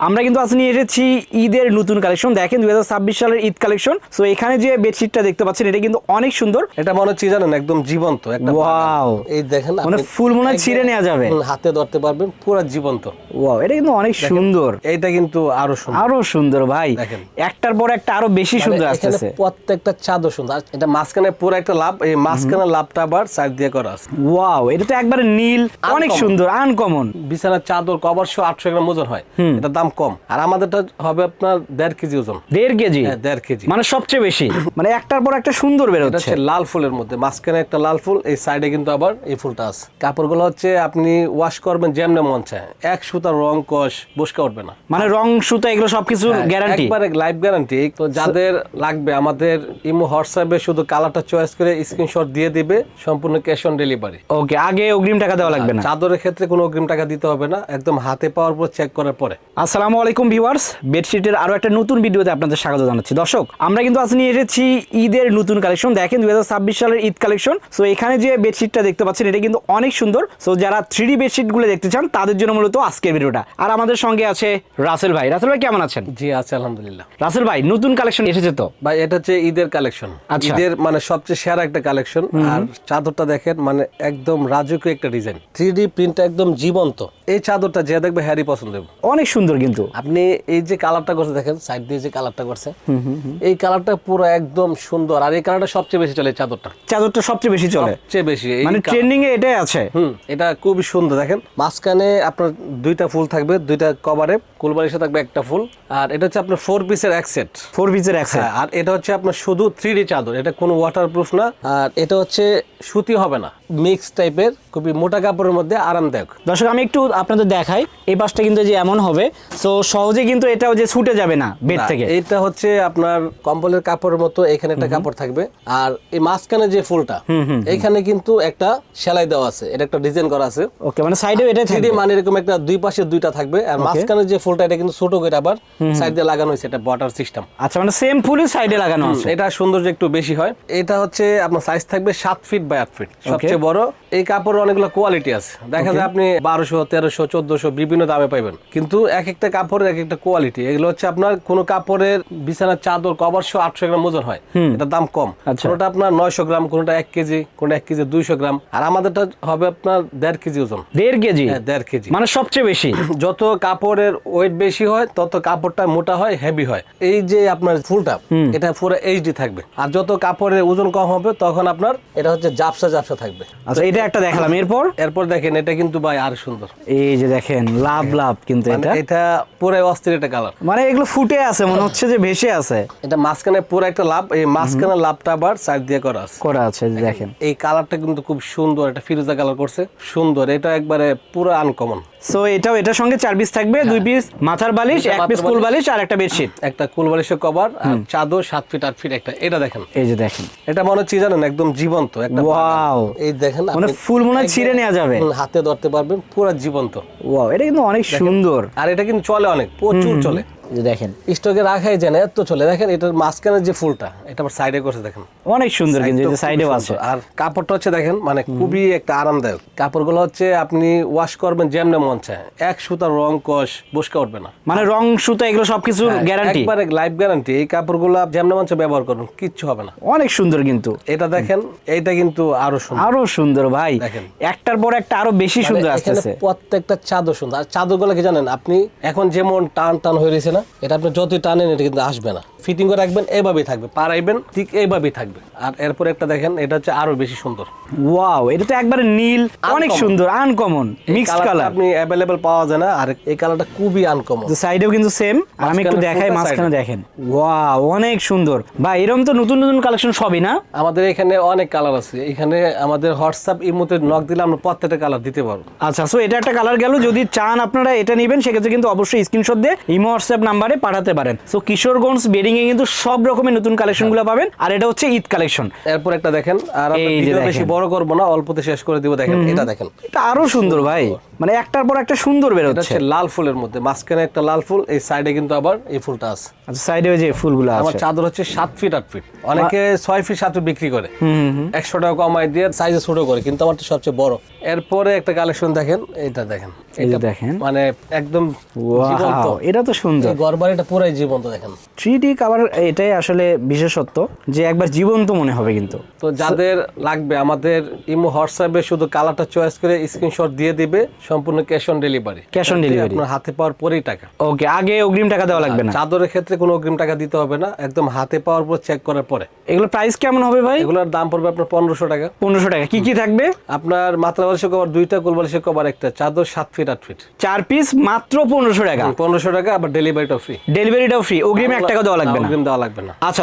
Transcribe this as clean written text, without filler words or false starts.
আমরা কিন্তু আজ নিয়ে এসেছি ঈদের নতুন কালেকশন। দেখেন 2026 সালের ঈদ কালেকশন। সো এখানে যে বেডশিটটা দেখতে পাচ্ছেন এটা কিন্তু অনেক সুন্দর। এটা মনে হচ্ছে জানেন একদম জীবন্ত একটা ওয়াও, এই দেখেন মানে ফুল মনে ছিঁড়ে নেওয়া যাবে, হাতে ধরতে পারবেন, পুরো জীবন্ত। ওয়াও, এটা কিন্তু অনেক সুন্দর। এইটা কিন্তু আরো সুন্দর, আরো সুন্দর ভাই, দেখেন একটার পর একটা আরো বেশি সুন্দর আসতেছে। প্রত্যেকটা চাদর সুন্দর। এটা মাঝখানে পুরো একটা লাভ, এই মাঝখানে লাভটা আবার সাইড দিয়ে করা আছে। ওয়াও, এটা তো একবারে নীল, অনেক সুন্দর, আনকমন। বিছানার চাদর কভার সহ 800 গ্রাম ওজন হয়, এটা দাম কম। আর আমাদেরটা হবে আপনার 1.5 কেজি ওজন। 1.5 কেজি? হ্যাঁ, 1.5 কেজি, মানে সবচেয়ে বেশি। মানে একটার পর একটা সুন্দর বের হচ্ছে। লাল ফুলের মধ্যে মাঝখানে একটা লাল ফুল, এই সাইডে কিন্তু আবার এই ফুলটা আছে। কাপড়গুলো হচ্ছে আপনি ওয়াশ করবেন যেমনে মন চায়, এক সুতার রং কষ বসকা উঠবে না। মানে রং সুতা এগুলো সবকিছু গ্যারান্টি, একবারে লাইফ গ্যারান্টি। তো যাদের লাগবে আমাদের ইমো হোয়াটসঅ্যাপে শুধু কালারটা চয়েস করে স্ক্রিনশট দিয়ে দিবে, সম্পূর্ণ ক্যাশ অন ডেলিভারি। ওকে, আগে অগ্রিম টাকা দেওয়া লাগবে না। চাদরের ক্ষেত্রে কোনো অগ্রিম টাকা দিতে হবে না, একদম হাতে পাওয়ার পর চেক করার পরে। আসসালামু আলাইকুম ভিউয়ার্স, বেডশিটের আরো একটা নতুন ভিডিওতে আপনাদের স্বাগত জানাচ্ছি। দর্শক, আমরা কিন্তু আজ নিয়ে এসেছি ঈদের নতুন কালেকশন। দেখেন 2026 সালের ঈদ কালেকশন। সো এখানে যে বেডশিটটা দেখতে পাচ্ছেন এটা কিন্তু অনেক সুন্দর। সো যারা 3D বেডশিট গুলো দেখতে চান তাদের জন্য মূলত আজকের ভিডিওটা। আর আমাদের সঙ্গে আছে রাসেল ভাই। রাসেল ভাই কেমন আছেন? জি আছে আলহামদুলিল্লাহ। রাসেল ভাই, নতুন কালেকশন এসেছে তো ভাই? এটা হচ্ছে ঈদের কালেকশন, ঈদের মানে সবচেয়ে সেরা একটা কালেকশন। আর চাদরটা দেখেন, মানে একদম রাজকীয় একটা ডিজাইন, 3D প্রিন্ট, একদম জীবন্ত। এই চাদরটা যে দেখবে হ্যারি পছন্দ হবে, অনেক সুন্দর। কিন্তু আপনি এই যে কালারটা করছে দেখেন, সাইড দিয়ে যে কালারটা করছে, এই কালারটা পুরো একদম সুন্দর। আর এই কালারটা সবচেয়ে বেশি চলে, চাদরটা সবচেয়ে বেশি চলে, সবচেয়ে বেশি, মানে ট্রেন্ডিং এ এটাই আছে। এটা খুবই সুন্দর। দেখেন মাঝখানে আপনার দুইটা ফুল থাকবে, দুইটা কভারে কুলবালিশে থাকবে একটা ফুল। আর এটা হচ্ছে আপনার 4 পিসের এক সেট, 4 পিসের এক সেট। আর এটা হচ্ছে আপনার শুধু 3D চাদর, এটা কোনো ওয়াটারপ্রুফ না। আর এটা হচ্ছে সুতি হবে না, মিক্স টাইপের, খুবই মোটা কাপড়ের মধ্যে আরামদায়ক। দর্শক, আমি একটু আপনাদের দেখাই, এই পাশটা কিন্তু যে এমন হবে, সো সহজে কিন্তু এটাও যে ছুটে যাবে না বেড থেকে। এটা হচ্ছে আপনার কম্বলের কাপড়ের মতো, এখানে একটা কাপড় থাকবে। আর এই মাঝখানে যে ফুলটা, এখানে কিন্তু একটা সেলাই দেওয়া আছে, এটা একটা ডিজাইন করা আছে। ওকে, মানে সাইডেও এটা থাকবে, মানে এরকম একটা দুই পাশে দুইটা থাকবে। আর মাঝখানে যে ফুলটা, এটা কিন্তু ছোট করে আবার সাইড দিয়ে লাগানো হয়েছে, এটা বর্ডার সিস্টেম। আচ্ছা, মানে সেম ফুলই সাইডে লাগানো আছে। এটা সৌন্দর্য একটু বেশি হয়। এটা হচ্ছে আপনার সাইজ থাকবে 7 ফিট বাই 8 ফিট, সবচেয়ে বড়। এই কাপড়ের অনেকগুলো কোয়ালিটি আছে, দেখা যায় আপনি 1200, 1300, 1400 বিভিন্ন দামে পাইবেন, কিন্তু এক একটা কাপড়ের এক একটা কোয়ালিটি। এগুলো হচ্ছে আপনার কোন কাপড়ের বিছানার চাদর কভার সহ 800 গ্রাম ওজন হয়, এটা দাম কম। কোনটা আপনার 900 গ্রাম, কোনটা 1 কেজি, কোনটা 1 কেজি 200 গ্রাম। আর আমাদেরটা হবে আপনার 1.5 কেজি ওজন। 1.5 কেজি? হ্যাঁ, 1.5 কেজি, মানে সবচেয়ে বেশি। যত কাপড়ের ওয়েট বেশি হয় তত কাপড়টা মোটা হয়, হেভি হয়। এই যে আপনার ফুলটা, এটা পুরো এইচডি থাকবে। আর যত কাপড়ের ওজন কম হবে তখন আপনার এটা হচ্ছে জাপসা জাপসা থাকবে। আচ্ছা, এটা একটা দেখালাম। এরপর দেখেন, এটা কিন্তু ভাই আর সুন্দর। এই যে দেখেন, লাভ লাভ, কিন্তু এটা পুরো অস্থির একটা কালার, মানে এগুলো ফুটে আছে, মনে হচ্ছে যে ভেসে আছে। এটা মাঝখানে পুরো একটা লাভ, এই মাঝখানে লাভটা আবার সাইড দিয়ে করা আছে। দেখেন এই কালারটা কিন্তু খুব সুন্দর, একটা ফিরোজা কালার করছে, সুন্দর। এটা একবারে পুরো আনকমন। সো এটাও এটার সঙ্গে 4 পিস থাকবে, 2 পিস মাথার বালিশ, 1 পিস কুল বালিশ আর একটা বেডশিট, একটা কুল বালিশের কভার, আর চাদর 7 ফিট 8 ফিট একটা। এটা দেখেন, এই যে দেখেন, এটা মনে হচ্ছে জানেন একদম জীবন্ত একটা। ওয়াও, এই দেখেন, মানে ফুল মনে ছিঁড়ে নেওয়া যাবে, হাতে ধরতে পারবেন, পুরো জীবন্ত। ওয়াও, এটা কিন্তু অনেক সুন্দর। আর এটা কিন্তু চলে, অনেক প্রচুর চলে। দেখেন স্টকে রাখাই যায় না, এত চলে। দেখেন এটার মাঝখানে যে ফুলটা, এটা আবার সাইডে করছে, দেখেন অনেক সুন্দর, কিন্তু এই যে সাইডেও আছে। আর কাপড়টা হচ্ছে দেখেন, মানে খুবই একটা আরামদায়ক। কাপড়গুলো হচ্ছে আপনি ওয়াশ করবেন যেমনে মন চায়, এক সুতার রং কষ বসকা উঠবে না। মানে রং সুতা এগুলো সবকিছু গ্যারান্টি, একবারে লাইফ গ্যারান্টি। এই কাপড়গুলো যেমনে মন চায় ব্যবহার করুন, কিচ্ছু হবে না। অনেক সুন্দর। কিন্তু এটা দেখেন, এটা কিন্তু আরো সুন্দর ভাই, দেখেন একটার পর একটা আরো বেশি সুন্দর আসতেছে। প্রত্যেকটা চাদর সুন্দর। আর চাদরগুলো কি জানেন আপনি, এখন যেমন টান টান হয়ে রয়েছে না, এটা আপনি যতই টানেন এটা কিন্তু আসবে না। ফিটিং করে রাখবেন, এইভাবেই থাকবে, পারাইবেন ঠিক এইভাবেই থাকবে। আর এরপর একটা দেখেন, এটা হচ্ছে আরো বেশি সুন্দর। ওয়াও, এটা তো একবারে নীল, অনেক সুন্দর, আনকমন মিক্সড কালার, আপনি अवेलेबल পাওয়া যায় না। আর এই কালারটা খুবই আনকমন। সাইডেও কিন্তু সেম। আর আমি একটু দেখাই, মাঝখানে দেখেন, ওয়াও, অনেক সুন্দর ভাই। এরকম তো নতুন নতুন কালেকশন সবই না? আমাদের এখানে অনেক কালার আছে। এখানে আমাদের হোয়াটসঅ্যাপ ইমোতে নক দিলে আমরা প্রত্যেকটা কালার দিতে পারবো। আচ্ছা, সো এটা একটা কালার গেল। যদি চান আপনারা এটা নেবেন, সেক্ষেত্রে কিন্তু অবশ্যই স্ক্রিনশট দিয়ে ইমো হোয়াটসঅ্যাপ নাম্বারে পাঠাতে পারেন। সো কিশোরগঞ্জ বেডিং ট্রেন্ডিং এ কিন্তু সব রকমের নতুন কালেকশনগুলো পাবেন, আর এটা হচ্ছে ঈদ কালেকশন। এরপর একটা দেখেন, আর আমরা এই যে ভিডিও দেখেন। বেশি বড় করব না, অল্পতে শেষ করে দিব। দেখেন এটা দেখেন, এটা আরো সুন্দর ভাই, মানে একটার পর একটা সুন্দর বের এটা হচ্ছে। হচ্ছে লাল ফুলের মধ্যে মাঝখানে একটা লাল ফুল, এই সাইডে কিন্তু আবার এই ফুলটা আছে। আচ্ছা, সাইডে যে ফুলগুলো আমার আছে। চাদর হচ্ছে 7 ফিট 8 ফিট, অনেকে 6 ফিট 7 ফিট বিক্রি করে, 100 টাকা কমাই দিয়ে সাইজে ছোট করে, কিন্তু আমারটা সবচেয়ে বড়। এরপরে একটা কালেকশন দেখেন, এটা দেখেন, এই যে এটা দেখেন, মানে একদম জীবন্ত। ওয়াও, এটা তো সুন্দর। এই ঘরবাড়িটা পুরাই জীবন্ত দেখেন। 3D কভার এটাই আসলে বিশেষত্ব, যে একবার জীবন্ত মনে হবে কিন্তু। তো যাদের লাগবে আমাদের ইমো হোয়াটসঅ্যাপে শুধু কালারটা চয়েস করে স্ক্রিনশট দিয়ে দিবে, সম্পূর্ণ cash on delivery. Cash on delivery আপনার হাতে পাওয়ার পরেই টাকা। ওকে, আগে অগ্রিম টাকা দেওয়া লাগবে না। চাদরের ক্ষেত্রে কোনো অগ্রিম টাকা দিতে হবে না, একদম হাতে পাওয়ার পর চেক করার পরে। এগুলো প্রাইস কেমন হবে ভাই? এগুলোর দাম পড়বে আপনার 1500 টাকা। 1500 টাকা। কি কি থাকবে? আপনার মাত্রা বালিশের কভার 2টা, কোল বালিশের কভার 1টা, চাদর 7 ফিট 8 ফিট, 4 পিস মাত্র 1500 টাকা। 1500 টাকা, আবার ডেলিভারিটাও ফ্রি। ডেলিভারিটাও ফ্রি, অগ্রিম 1 টাকা দেওয়া লাগবে না। অগ্রিম দেওয়া লাগবে না। আচ্ছা।